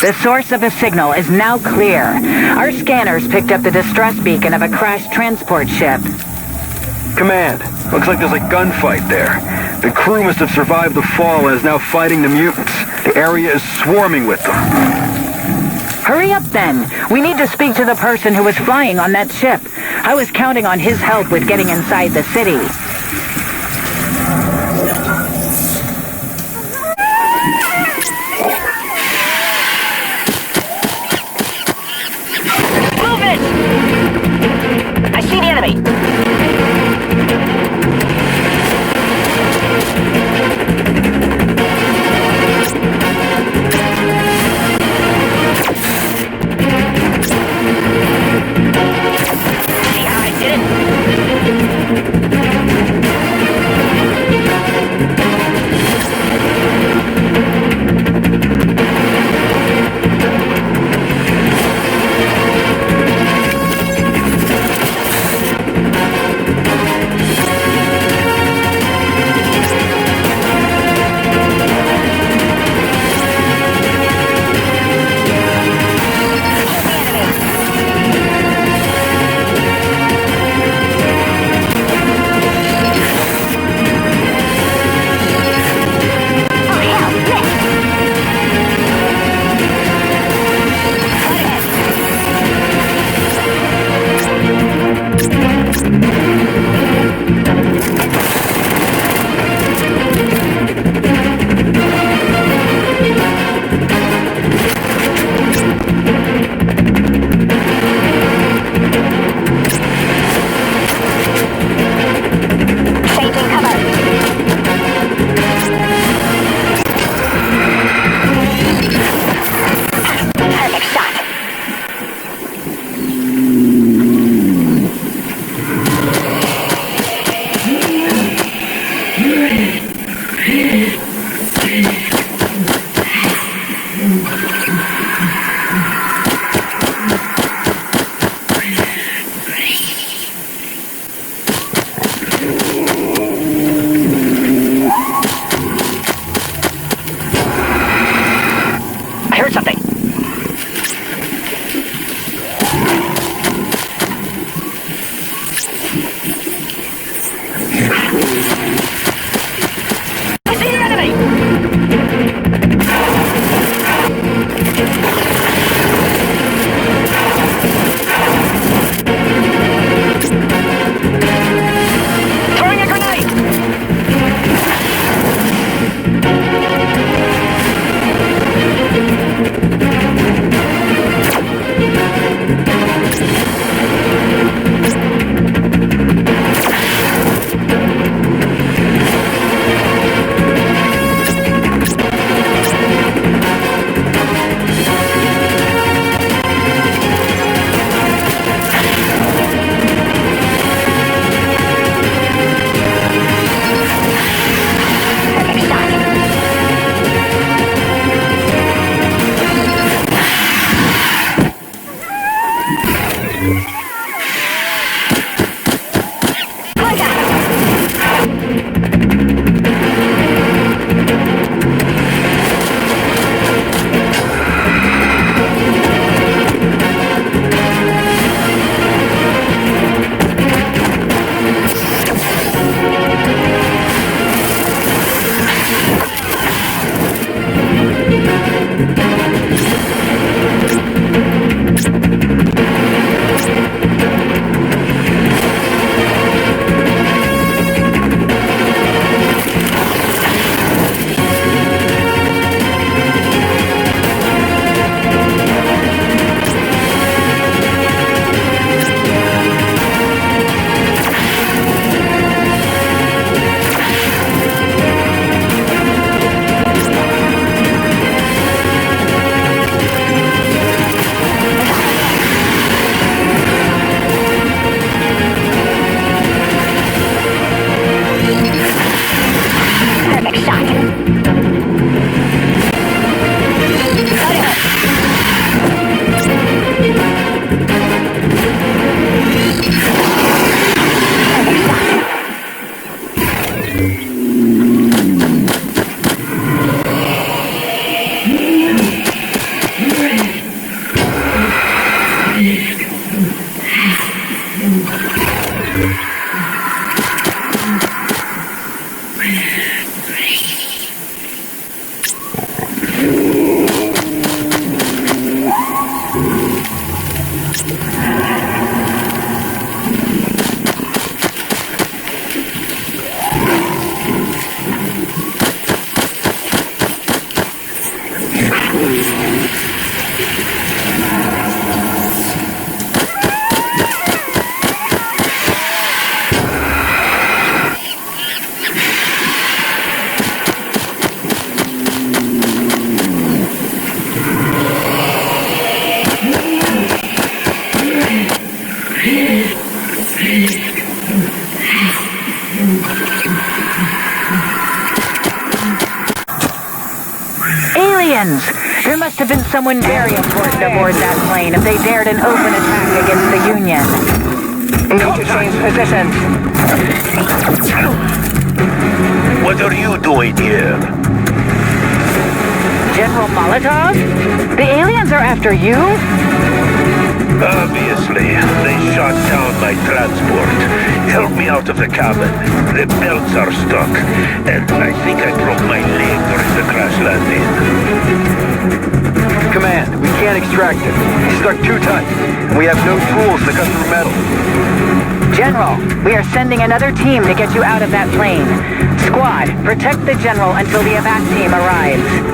The source of the signal is now clear. Our scanners picked up the distress beacon of a crashed transport ship. Command, looks like there's a gunfight there. The crew must have survived the fall and is now fighting the mutants. The area is swarming with them. Hurry up then. We need to speak to the person who was flying on that ship. I was counting on his help with getting inside the city. I see the enemy! See how I did it? aliens. There must have been someone very important aboard that plane if they dared an open attack against the Union. Need to change positions. What are you doing here? General Molotov? The aliens are after you? Obviously, they shot down my transport. Help me out of the cabin. The belts are stuck, and I think I broke my leg during the crash landing. Command, we can't extract it. He's stuck too tight. And we have no tools to cut through metal. General, we are sending another team to get you out of that plane. Squad, protect the General until the evac team arrives.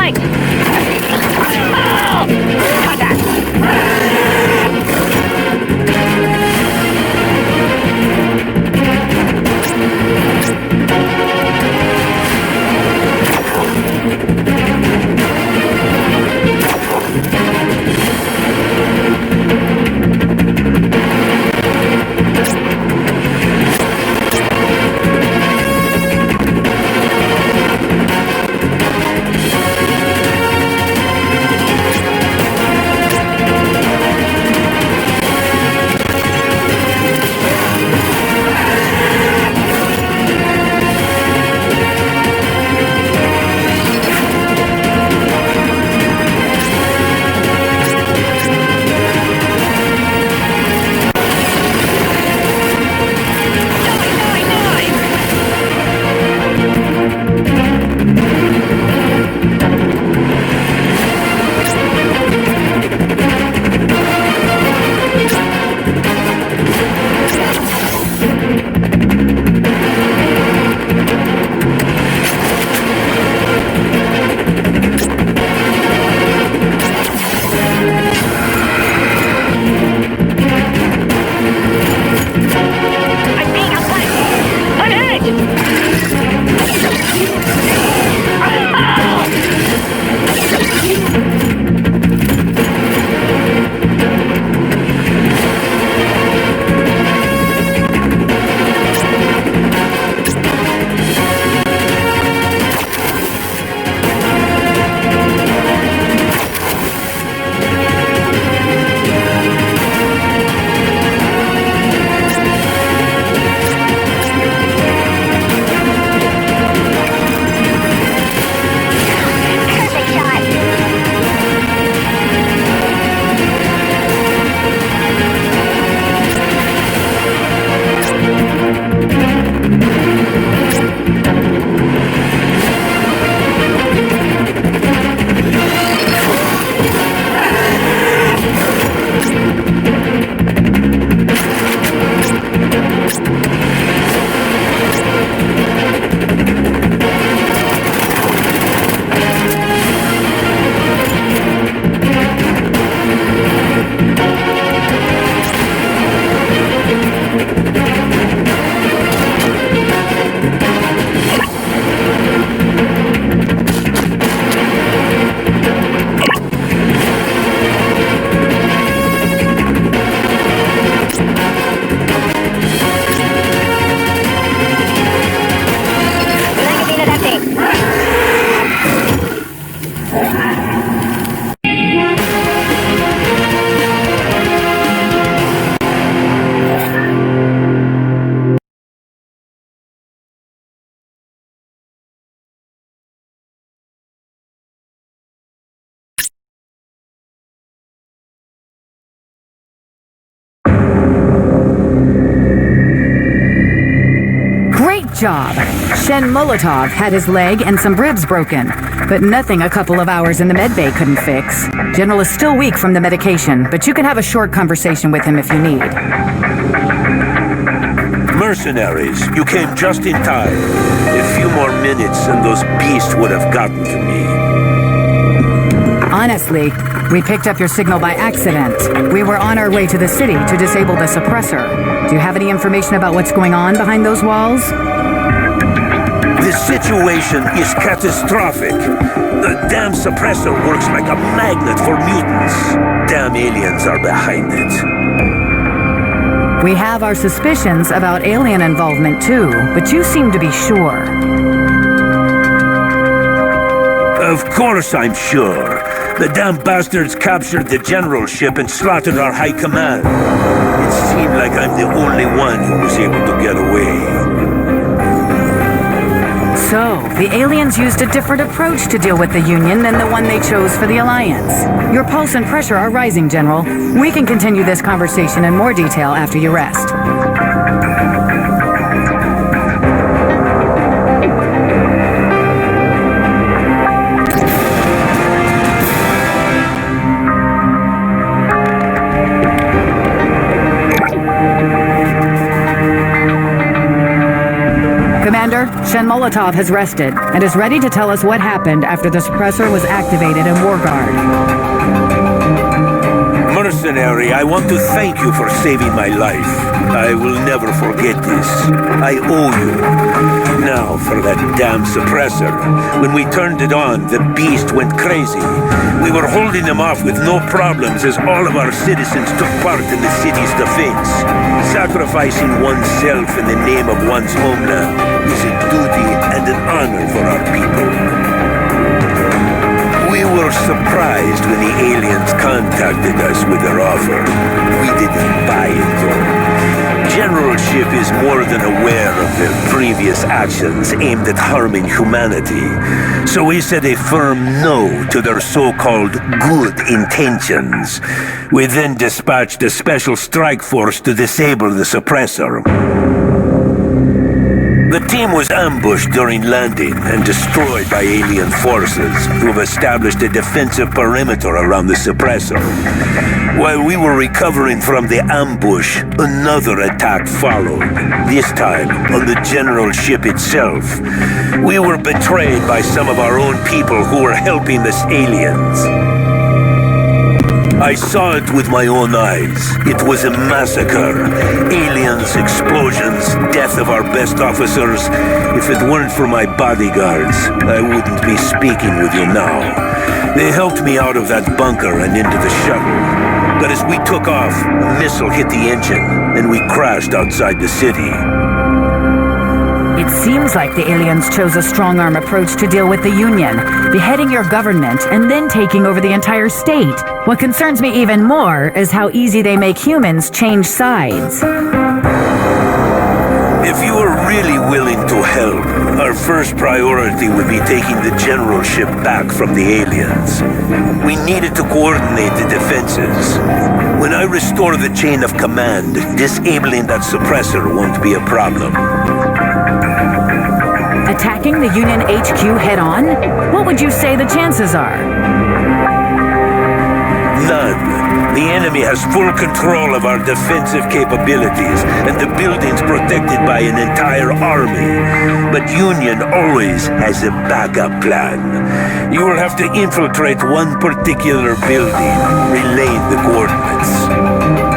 Incoming! Oh! Contact! Job. Shen Molotov had his leg and some ribs broken, but nothing a couple of hours in the medbay couldn't fix. General is still weak from the medication, but you can have a short conversation with him if you need. Mercenaries, you came just in time. A few more minutes and those beasts would have gotten to me. Honestly, we picked up your signal by accident. We were on our way to the city to disable the suppressor. Do you have any information about what's going on behind those walls? The situation is catastrophic. The damn suppressor works like a magnet for mutants. Damn aliens are behind it. We have our suspicions about alien involvement too, but you seem to be sure. Of course I'm sure. The damn bastards captured the general ship and slaughtered our high command. It seemed like I'm the only one who was able to get away. So, the aliens used a different approach to deal with the Union than the one they chose for the Alliance. Your pulse and pressure are rising, General. We can continue this conversation in more detail after you rest. Commander, Shen Molotov has rested and is ready to tell us what happened after the suppressor was activated in Warguard. Mercenary, I want to thank you for saving my life. I will never forget this. I owe you. Now for that damn suppressor. When we turned it on, the beast went crazy. We were holding him off with no problems as all of our citizens took part in the city's defense. Sacrificing oneself in the name of one's homeland is a duty and an honor for our people. We were surprised when the aliens contacted us with their offer. We didn't buy it, though. Generalship is more than aware of their previous actions aimed at harming humanity. So we said a firm no to their so-called good intentions. We then dispatched a special strike force to disable the suppressor. The team was ambushed during landing and destroyed by alien forces who have established a defensive perimeter around the suppressor. While we were recovering from the ambush, another attack followed, this time on the general ship itself. We were betrayed by some of our own people who were helping the aliens. I saw it with my own eyes. It was a massacre. Aliens, explosions, death of our best officers. If it weren't for my bodyguards, I wouldn't be speaking with you now. They helped me out of that bunker and into the shuttle. But as we took off, a missile hit the engine, and we crashed outside the city. It seems like the aliens chose a strong-arm approach to deal with the Union, beheading your government and then taking over the entire state. What concerns me even more is how easy they make humans change sides. If you were really willing to help, our first priority would be taking the generalship back from the aliens. We needed to coordinate the defenses. When I restore the chain of command, disabling that suppressor won't be a problem. Attacking the Union HQ head-on? What would you say the chances are? None. The enemy has full control of our defensive capabilities, and the building's protected by an entire army. But Union always has a backup plan. You will have to infiltrate one particular building, relaying the coordinates.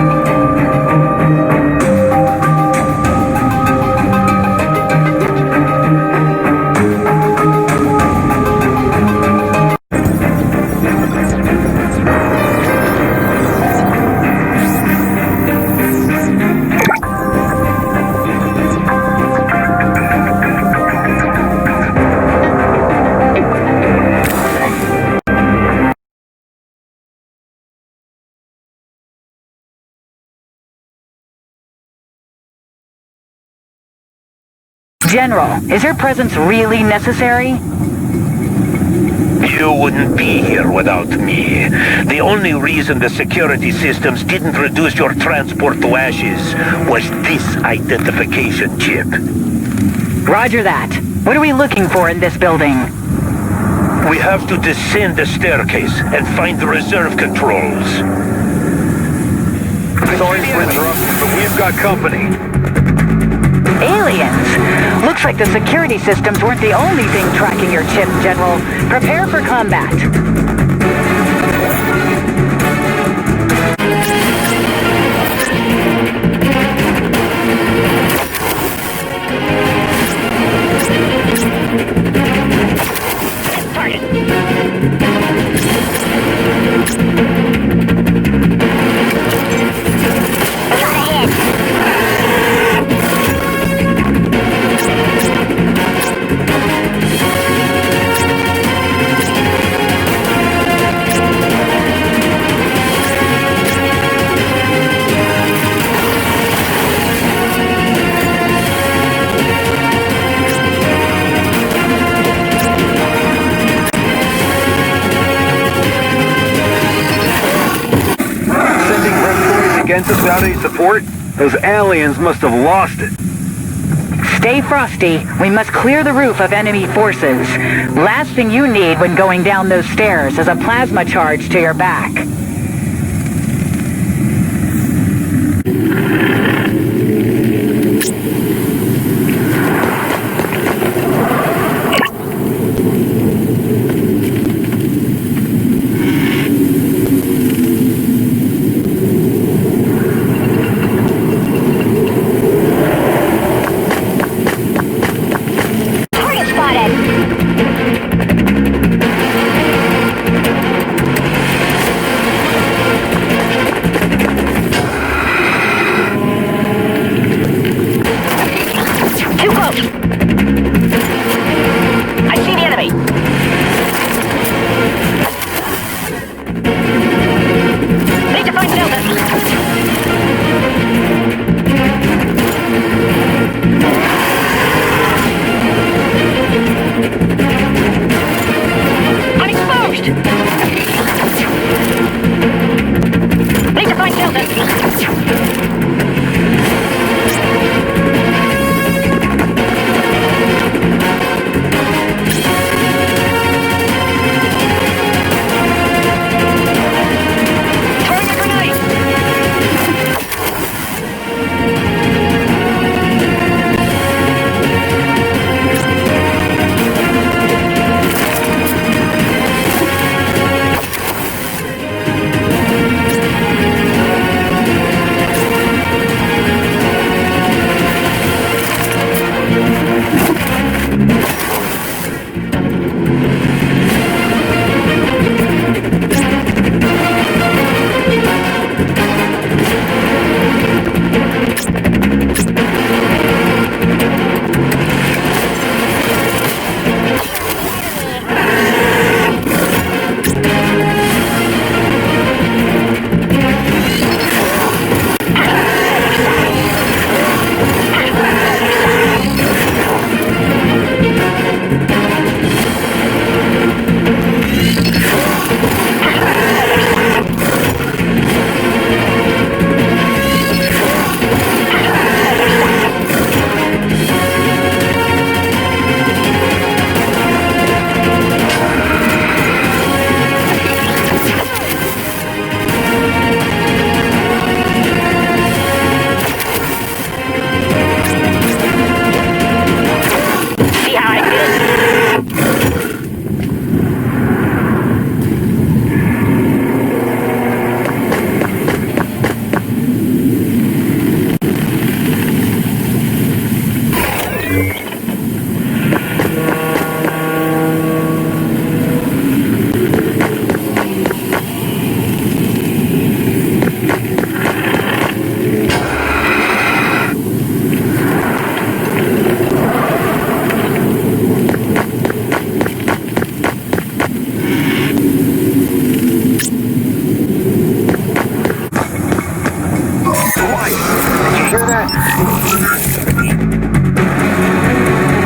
General, is your presence really necessary? You wouldn't be here without me. The only reason the security systems didn't reduce your transport to ashes was this identification chip. Roger that. What are we looking for in this building? We have to descend the staircase and find the reserve controls. Sorry for interrupting, but we've got company. Aliens! Looks like the security systems weren't the only thing tracking your chip, General. Prepare for combat. Against us without any support? Those aliens must have lost it. Stay frosty. We must clear the roof of enemy forces. Last thing you need when going down those stairs is a plasma charge to your back.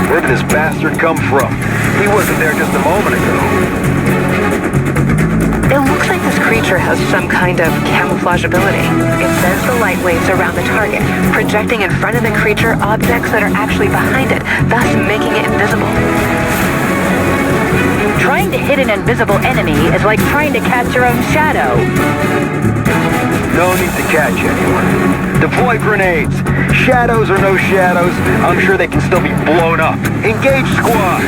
Where did this bastard come from? He wasn't there just a moment ago. It looks like this creature has some kind of camouflage ability. It bends the light waves around the target, projecting in front of the creature objects that are actually behind it, thus making it invisible. Trying to hit an invisible enemy is like trying to catch your own shadow. No need to catch anyone. Deploy grenades. Shadows or no shadows, I'm sure they can still be blown up. Engage squad!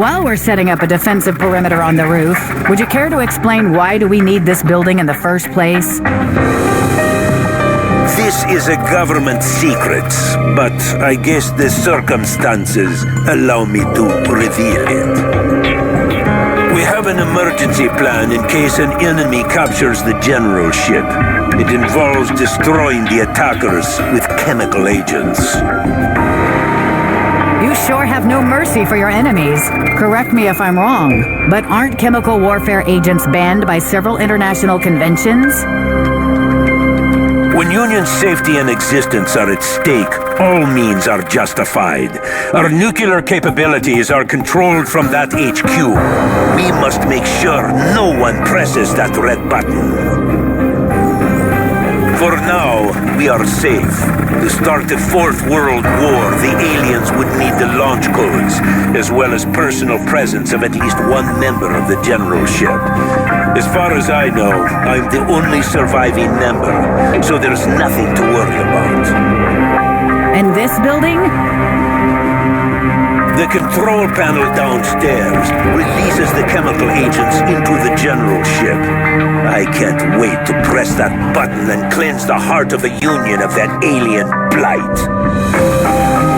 While we're setting up a defensive perimeter on the roof, would you care to explain why do we need this building in the first place? This is a government secret, but I guess the circumstances allow me to reveal it. We have an emergency plan in case an enemy captures the general ship. It involves destroying the attackers with chemical agents. You sure have no mercy for your enemies. Correct me if I'm wrong, but aren't chemical warfare agents banned by several international conventions? When Union safety and existence are at stake, all means are justified. Our nuclear capabilities are controlled from that HQ. We must make sure no one presses that red button. For now, we are safe. To start the Fourth World War, the aliens would need the launch codes, as well as personal presence of at least one member of the general ship. As far as I know, I'm the only surviving member, so there's nothing to worry about. And this building? The control panel downstairs releases the chemical agents into the general ship. I can't wait to press that button and cleanse the heart of the Union of that alien blight.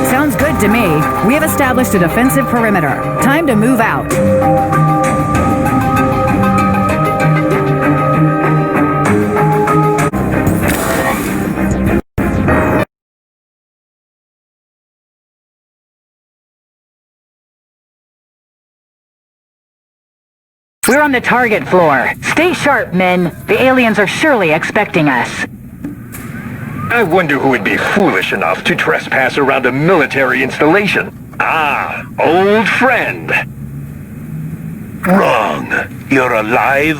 Sounds good to me. We have established a defensive perimeter. Time to move out. We're on the target floor. Stay sharp, men. The aliens are surely expecting us. I wonder who would be foolish enough to trespass around a military installation. Ah, old friend. Wrong. You're alive?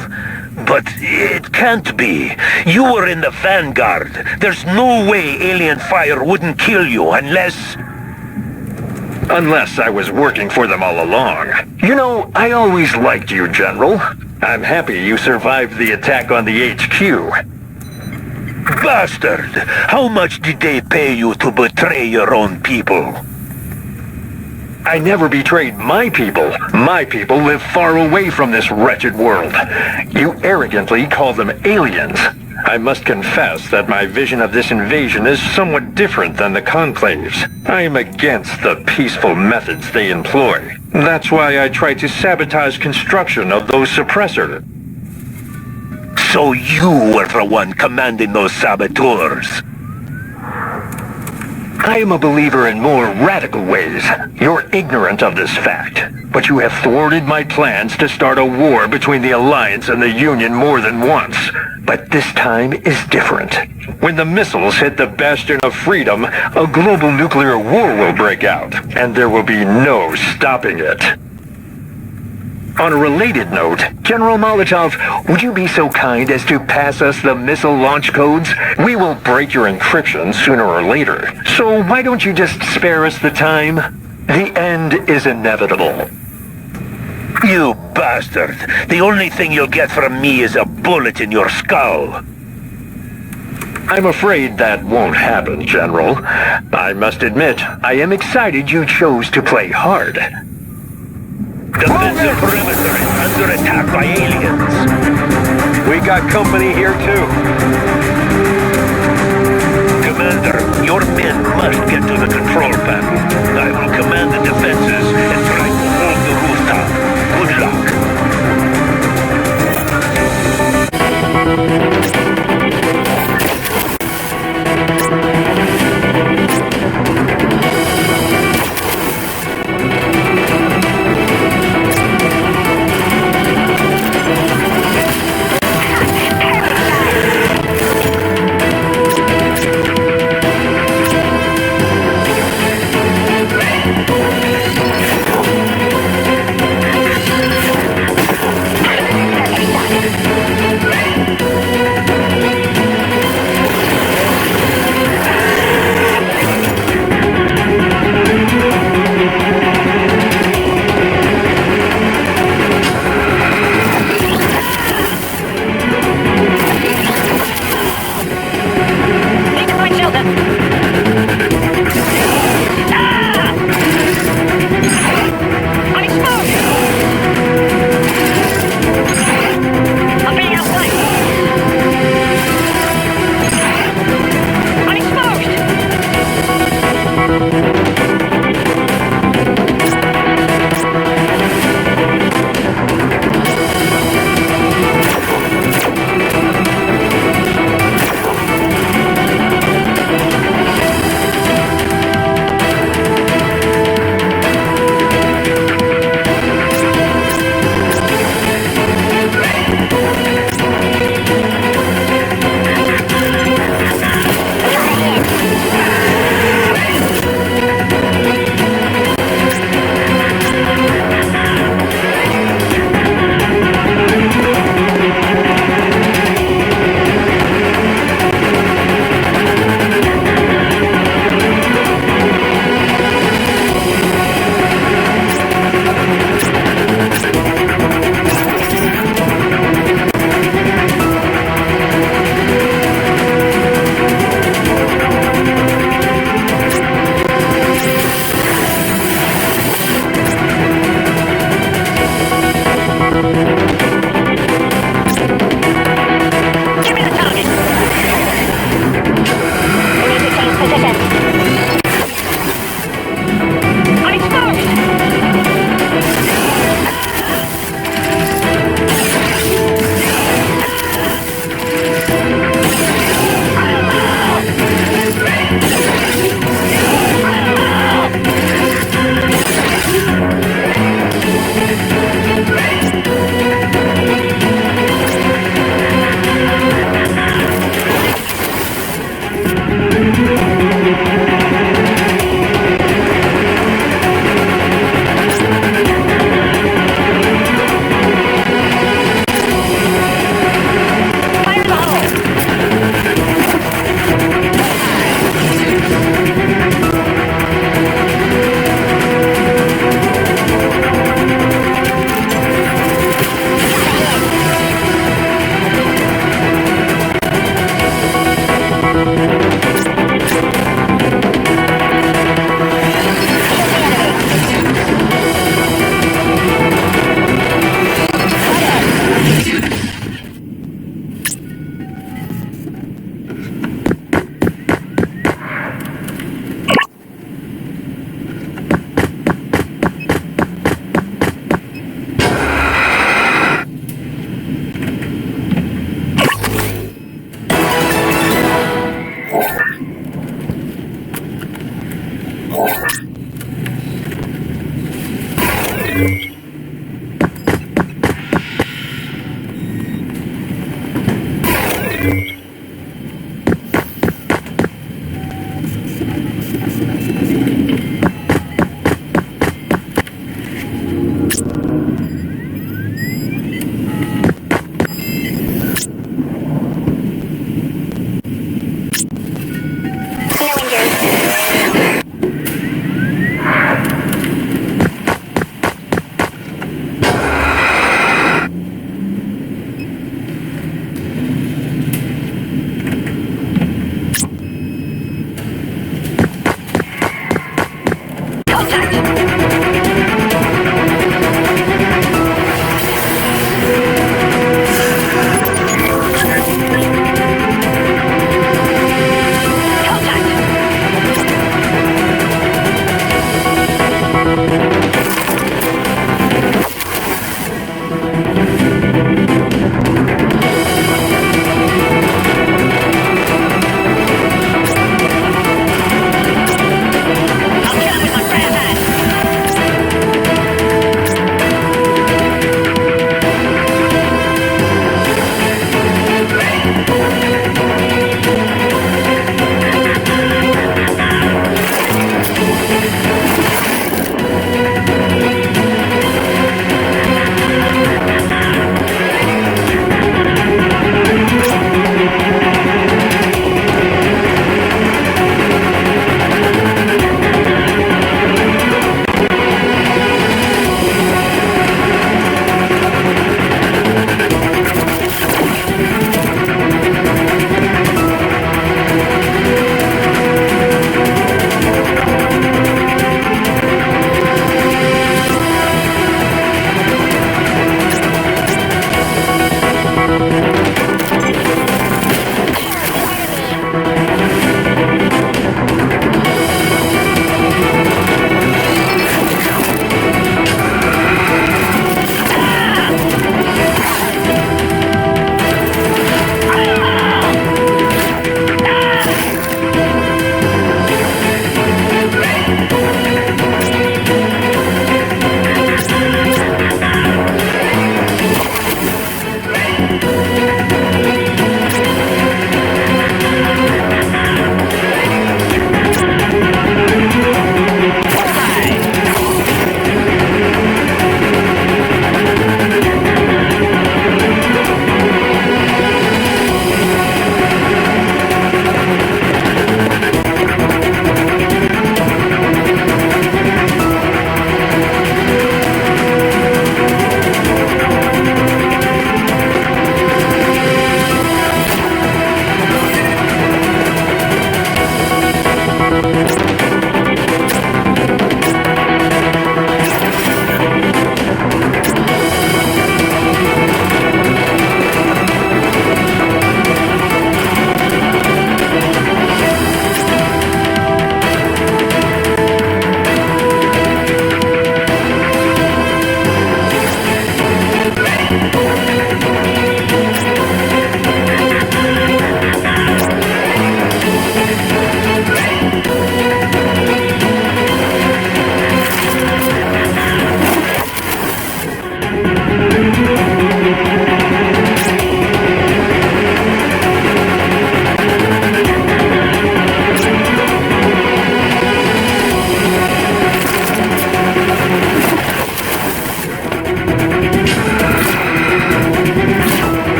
But it can't be. You were in the vanguard. There's no way alien fire wouldn't kill you unless... Unless I was working for them all along. You know, I always liked you, General. I'm happy you survived the attack on the HQ. Bastard! How much did they pay you to betray your own people? I never betrayed my people. My people live far away from this wretched world. You arrogantly call them aliens. I must confess that my vision of this invasion is somewhat different than the Conclave's. I am against the peaceful methods they employ. That's why I try to sabotage construction of those suppressors. So you were the one commanding those saboteurs? I am a believer in more radical ways. You're ignorant of this fact, but you have thwarted my plans to start a war between the Alliance and the Union more than once. But this time is different. When the missiles hit the bastion of freedom, a global nuclear war will break out, and there will be no stopping it. On a related note, General Molotov, would you be so kind as to pass us the missile launch codes? We will break your encryption sooner or later. So why don't you just spare us the time? The end is inevitable. You bastard! The only thing you'll get from me is a bullet in your skull. I'm afraid that won't happen, General. I must admit, I am excited you chose to play hard. Defensive perimeter is under attack by aliens. We got company here too. Commander, your men must get to the control panel. I will command the defenses and try to hold the rooftop. Good luck.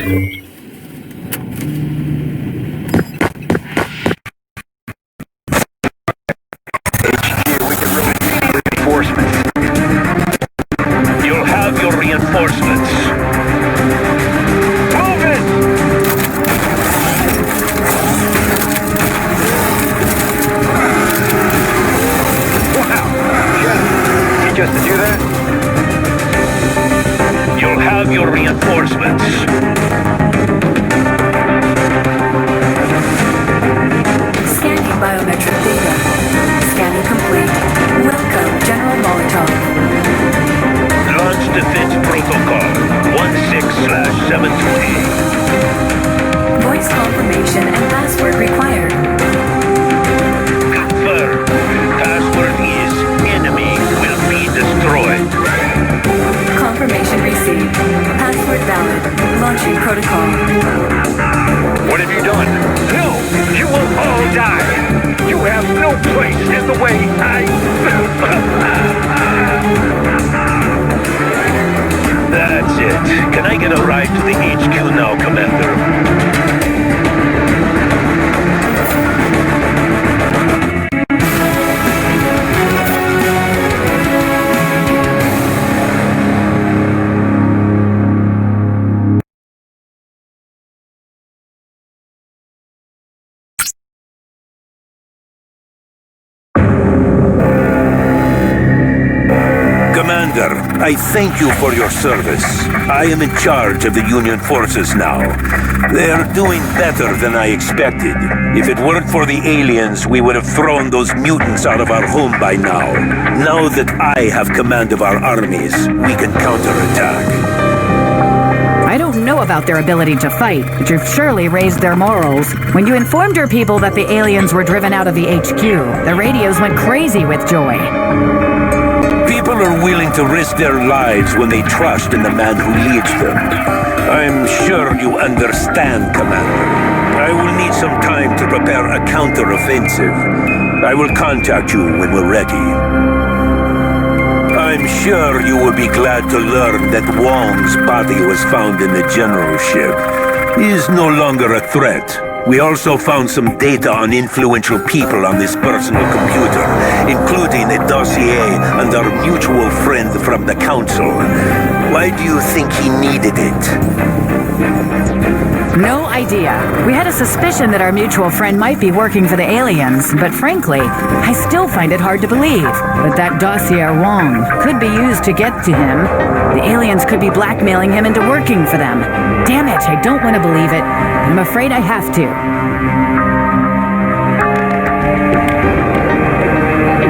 Reinforcements. You'll have your reinforcements. Move it! Wow! He just to do that? You'll have your reinforcements. Scanning biometric data. Scanning complete. Welcome, General Molotov. Launch Defense Protocol 16/728. Voice confirmation and password required. Confirm. Password is enemy will be destroyed. Confirmation received. Password valid. Launching protocol. What have you done? No! You will all die! You have no place in the way That's it. Can I get a ride to the HQ now, Commander? Commander, I thank you for your service. I am in charge of the Union forces now. They are doing better than I expected. If it weren't for the aliens, we would have thrown those mutants out of our home by now. Now that I have command of our armies, we can counterattack. I don't know about their ability to fight, but you've surely raised their morals. When you informed your people that the aliens were driven out of the HQ, the radios went crazy with joy. People are willing to risk their lives when they trust in the man who leads them. I'm sure you understand, Commander. I will need some time to prepare a counter-offensive. I will contact you when we're ready. I'm sure you will be glad to learn that Wong's body was found in the general ship. He is no longer a threat. We also found some data on influential people on this personal computer, including a dossier on our mutual friend from the Council. Why do you think he needed it? No idea. We had a suspicion that our mutual friend might be working for the aliens, but frankly, I still find it hard to believe. But that dossier Wong could be used to get to him. The aliens could be blackmailing him into working for them. Damn it, I don't want to believe it. I'm afraid I have to.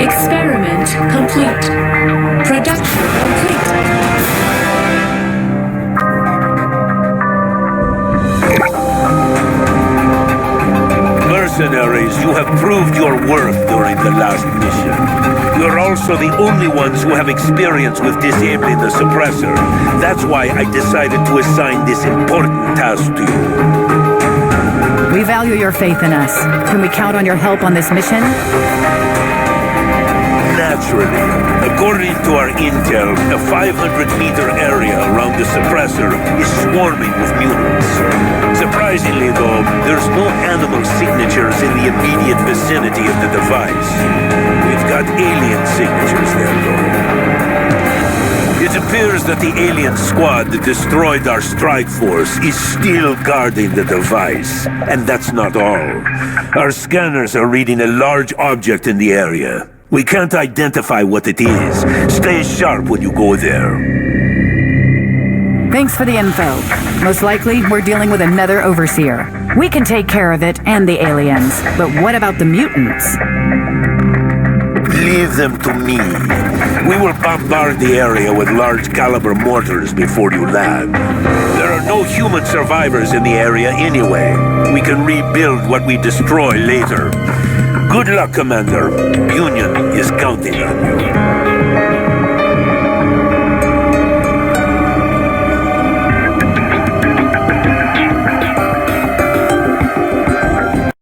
Experiment complete. Production complete. Mercenaries, you have proved your worth during the last mission. You're also the only ones who have experience with disabling the suppressor. That's why I decided to assign this important task to you. We value your faith in us. Can we count on your help on this mission? Naturally. According to our intel, a 500-meter area around the suppressor is swarming with mutants. Surprisingly, though, there's no animal signatures in the immediate vicinity of the device. We've got alien signatures there, though. It appears that the alien squad that destroyed our strike force is still guarding the device. And that's not all. Our scanners are reading a large object in the area. We can't identify what it is. Stay sharp when you go there. Thanks for the info. Most likely, we're dealing with another overseer. We can take care of it and the aliens. But what about the mutants? Leave them to me. We will bombard the area with large caliber mortars before you land. There are no human survivors in the area anyway. We can rebuild what we destroy later. Good luck, Commander. Union is counting on you.